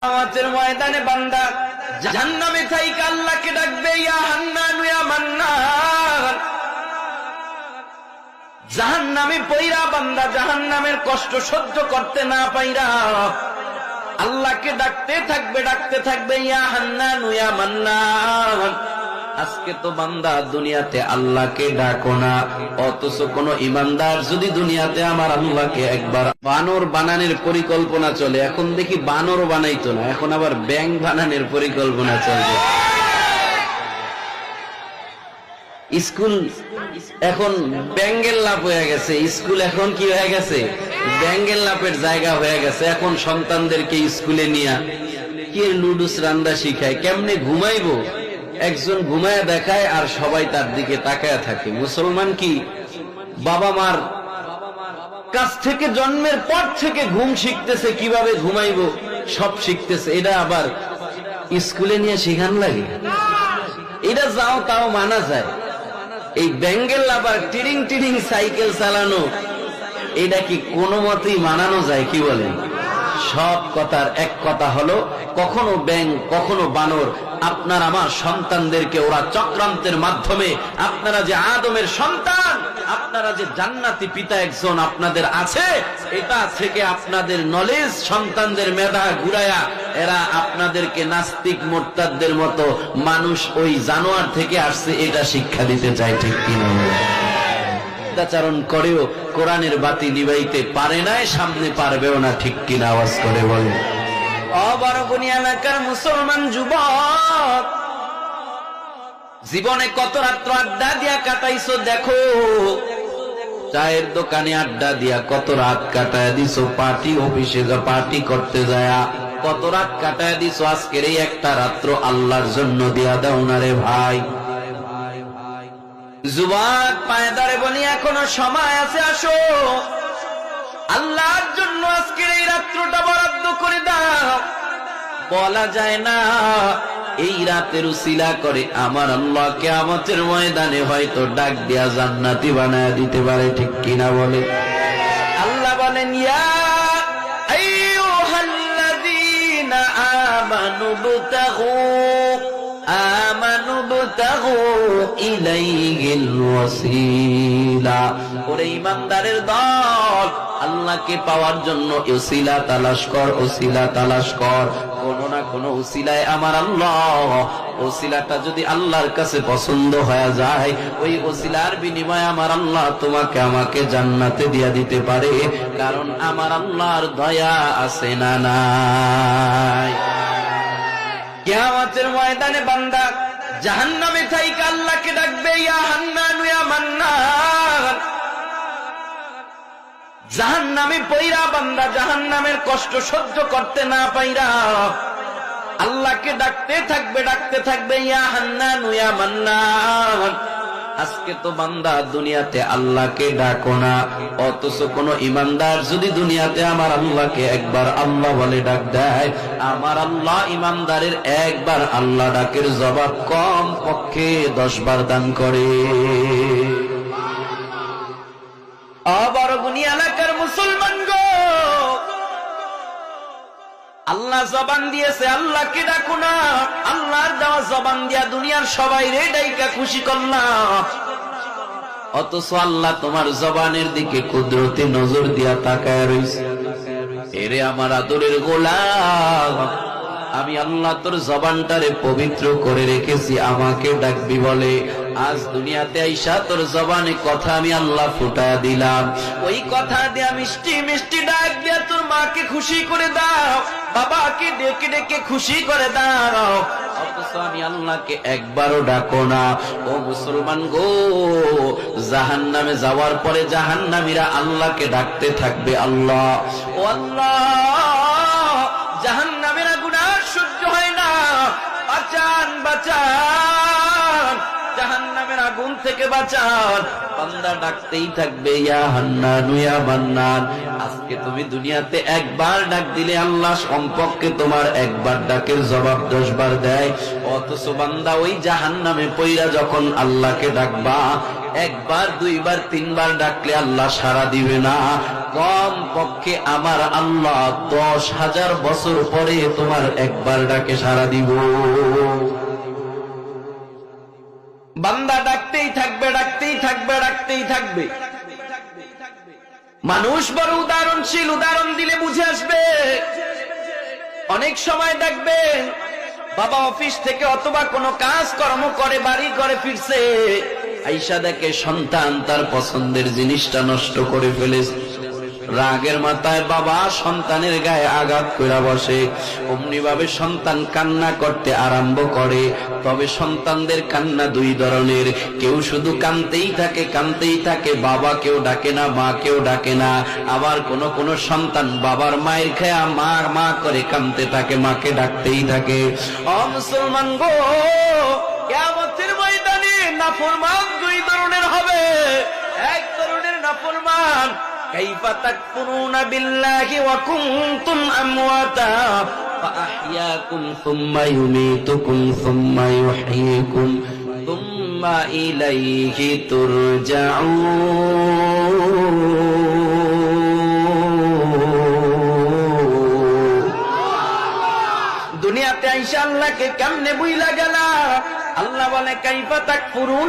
কিয়ামতের ময়দানে বান্দা জাহান্নামে থাইকা আল্লাহকে ডাকবে, ইয়া হান্নান ইয়া মান্নান। জাহান্নামে পইরা বান্দা জাহান্নামের কষ্ট সহ্য করতে না পাইরা আল্লাহকে ডাকতে থাকবে, ইয়া হান্নান ইয়া মান্নান। আজকে তো বান্দা দুনিয়াতে আল্লাহকে ডাকো না, অথচ কোন ইমানদার যদি দুনিয়াতে আমার আল্লাহকে একবার বানর বানানোর পরিকল্পনা চলে, এখন দেখি বানর বানাইতো না, এখন আবার ব্যাঙ বানানোর পরিকল্পনা চলবে। স্কুল এখন ব্যাঙ্গের লাভ হয়ে গেছে, স্কুল এখন কি হয়ে গেছে, ব্যাঙ্গের লাভের জায়গা হয়ে গেছে। এখন সন্তানদেরকে স্কুলে নিয়ে কি লুডুস রান্দা শিখায়, কেমনে ঘুমাইবো একজন ঘুমায় দেখায় আর সবাই তার দিকে তাকায় থাকে। মুসলমান কি বাবা মার কাছ থেকে জন্মের পর থেকে ঘুম শিখতেছে, কিভাবে ঘুমাইবো সব শিখতেছে, এটা আবার স্কুলে নিয়ে শিখান লাগে? এটা যাও তাও মানা যায়, এই ব্যাঙ্গেল আবার টিরিং টিরিং সাইকেল চালানো এটা কি কোনো মতেই মানানো যায়? কি বলেন? সব কথার এক কথা হলো, কখনো ব্যাঙ কখনো বানর। আপনার আমার সন্তানদেরকে ওরা চক্রান্তের মাধ্যমে, আপনারা যে আদমের সন্তান, আপনারা যে জান্নাতি পিতা একজন আপনাদের আছে, এটা থেকে আপনাদের নলেজ, সন্তানদের মেধা ঘুরায়া এরা আপনাদেরকে নাস্তিক মোরতাদদের মতো মানুষ ওই জানোয়ার থেকে আসছে এটা শিক্ষা দিতে চায়। ঠিক কিনা? অত্যাচারণ করেও কোরআনের বাতি নিবাইতে পারে নাই, সামনে পারবেও না। ঠিক কিনা? আওয়াজ করে বলে। অবরগুনি এলাকার মুসলমান যুবক, জীবনে কত রাত্র আড্ডা দিয়া কাটাইছো দেখো, চায়ের দোকানে আড্ডা দিয়া কত রাত কাটায় দিছো, পার্টি অফিসে পার্টি করতে যায় কত রাত কাটায় দিছো, আজকের এই একটা রাত্র আল্লাহর জন্য দিয়া দাও না রে ভাই। যুবক পায়দারে বলি এখনো সময় আছে, আসো আল্লাহর জন্য আজকের এই রাত্রটা বরাদ্দ করে দাও। বলা যায় না এই রাতের উসিলা করে আমার আল্লাহ কিয়ামতের ময়দানে হয়তো ডাক দিয়া জান্নাতি বানায় দিতে পারে। ঠিক কিনা বলে? আল্লাহ বলেন, ইয়া আইয়ুহাল্লাযীনা আমানু বুতাগু ইলাইহিল ওয়াসিলা। ওরে ঈমানদারের দল, আল্লাহকে পাওয়ার জন্য ওসিলা তালাশ কর, ওসিলা তালাশ কর। কোন না কোন ওসিলায় আমার আল্লাহ, ওসিলাটা যদি আল্লাহর কাছে পছন্দ হয়ে যায়, ওই ওসিলার বিনিময়ে আমার আল্লাহ তোমাকে আমাকে জান্নাতে দিয়া দিতে পারে। কারণ আমার আল্লাহর দয়া আছে না নাই? কিয়ামতের ময়দানে বান্দা জাহান্নামে থাইকা আল্লাহকে ডাকবে, ইয়া হান্নান ইয়া মান্নান। জাহান্নামে পইরা বান্দা জাহান্নামের কষ্ট সহ্য করতে না পাইরা আল্লাহকে ডাকতে থাকবে, ইয়া হান্নান ইয়া মান্নান। আজকে তো বান্দা দুনিয়াতে আল্লাহকে ডাকো না, অথচ কোন ইমানদার যদি দুনিয়াতে আমার আল্লাহকে একবার আল্লাহ বলে ডাক দেয়, আমার আল্লাহ ইমানদারের একবার আল্লাহ ডাকের জবাব কম পক্ষে 10 বার দান করে। অবরগুনি এলাকার মুসলমান গো, আল্লাহ জবান দিয়েছে আল্লাহকে ডাকো না, আল্লাহর দেওয়া জবান দিয়া দুনিয়ার সবাই রে ডাইকা খুশি করলাম, অথচ আল্লাহ তোমার জবানের দিকে কুদরতে নজর দিয়া তাকায় রইছে। এরে আমার আদরের গোলাম, আমি আল্লাহ তোর জবানটারে পবিত্র করে রেখেছি আমাকে ডাকবি বলে। আজ দুনিয়াতে আইসা তোর জবানে কথা আমি আল্লাহ ফুটায়া দিলাম, ওই কথা দিয়া মিষ্টি মিষ্টি ডাক দিয়া তোর মাকে খুশি করে দাও, বাবাকে ডেকে ডেকে খুশি করে দাও, অথচ আমি আল্লাহকে একবারও ডাকো না। ও মুসলমান গো, জাহান্নামে যাওয়ার পরে জাহান্নামীরা আল্লাহকে ডাকতে থাকবে, আল্লাহ ও আল্লাহ, জাহান্নামের আগুন আর সহ্য হয় না, বাঁচান বাঁচান, জাহান্নামের আগুন থেকে বাঁচান। বান্দা ডাকতেই থাকবে, ইয়া হান্নান ইয়া মান্নান। আজকে তুমি দুনিয়াতে একবার ডাক দিলে আল্লাহ সম্পর্কে তোমার একবার ডাকের জবাব 10 বার দেয়, অথচ বান্দা ওই জাহান্নামে পইরা যখন আল্লাহকে ডাকবা, একবার 2 বার 3 বার ডাকলে আল্লাহ সাড়া দিবে না, কম পক্ষে আমার আল্লাহ 10,000 বছর পরে তোমার একবার ডাকে সাড়া দিব। বান্দা ডাকতেই থাকবে, ডাকতেই থাকবে, ডাকতেই থাকবে। মানুষ বড় উদাহরণশীল, উদাহরণ দিলে বুঝে আসবে। অনেক সময় দেখবেন বাবা অফিস থেকে অথবা কোনো কাজ কর্ম করে বাড়ি করে ফিরছে, আইসা দেখে সন্তান তার পছন্দের জিনিসটা নষ্ট করে ফেলেছে। রাগের মাথায় বাবা সন্তানের গায়ে আঘাত করে বসে। অমনি ভাবে সন্তান কান্না করতে আরম্ভ করে। তবে সন্তানদের কান্না দুই ধরনের, কেউ শুধু কাঁদতেই থাকে, কাঁদতেই থাকে, বাবা কেউ ডাকে না, মা কেউ ডাকে না। আবার কোন কোন সন্তান বাবার মায়ের খেয়া মা মা করে কাঁদতে থাকে, মাকে ডাকতেই থাকে। ও মুসলমান গো, কিয়ামতের ময়দানে নাফরমান দুই ধরনের হবে। এক ধরনের নাফরমান কাইফা তাকফুরুনা বিল্লাহি ওয়া কুনতুম আমওয়াতা ফাআহইয়াকুম সুম্মা ইউমীতুকুম সুম্মা ইউহয়ীকুম সুম্মা ইলাইহি তুরজাউন। দুনিয়াতে আইসা আল্লাহকে কেমনে বুইলা গেলা? আল্লাহ বলে কাইফা তাকফুরুনা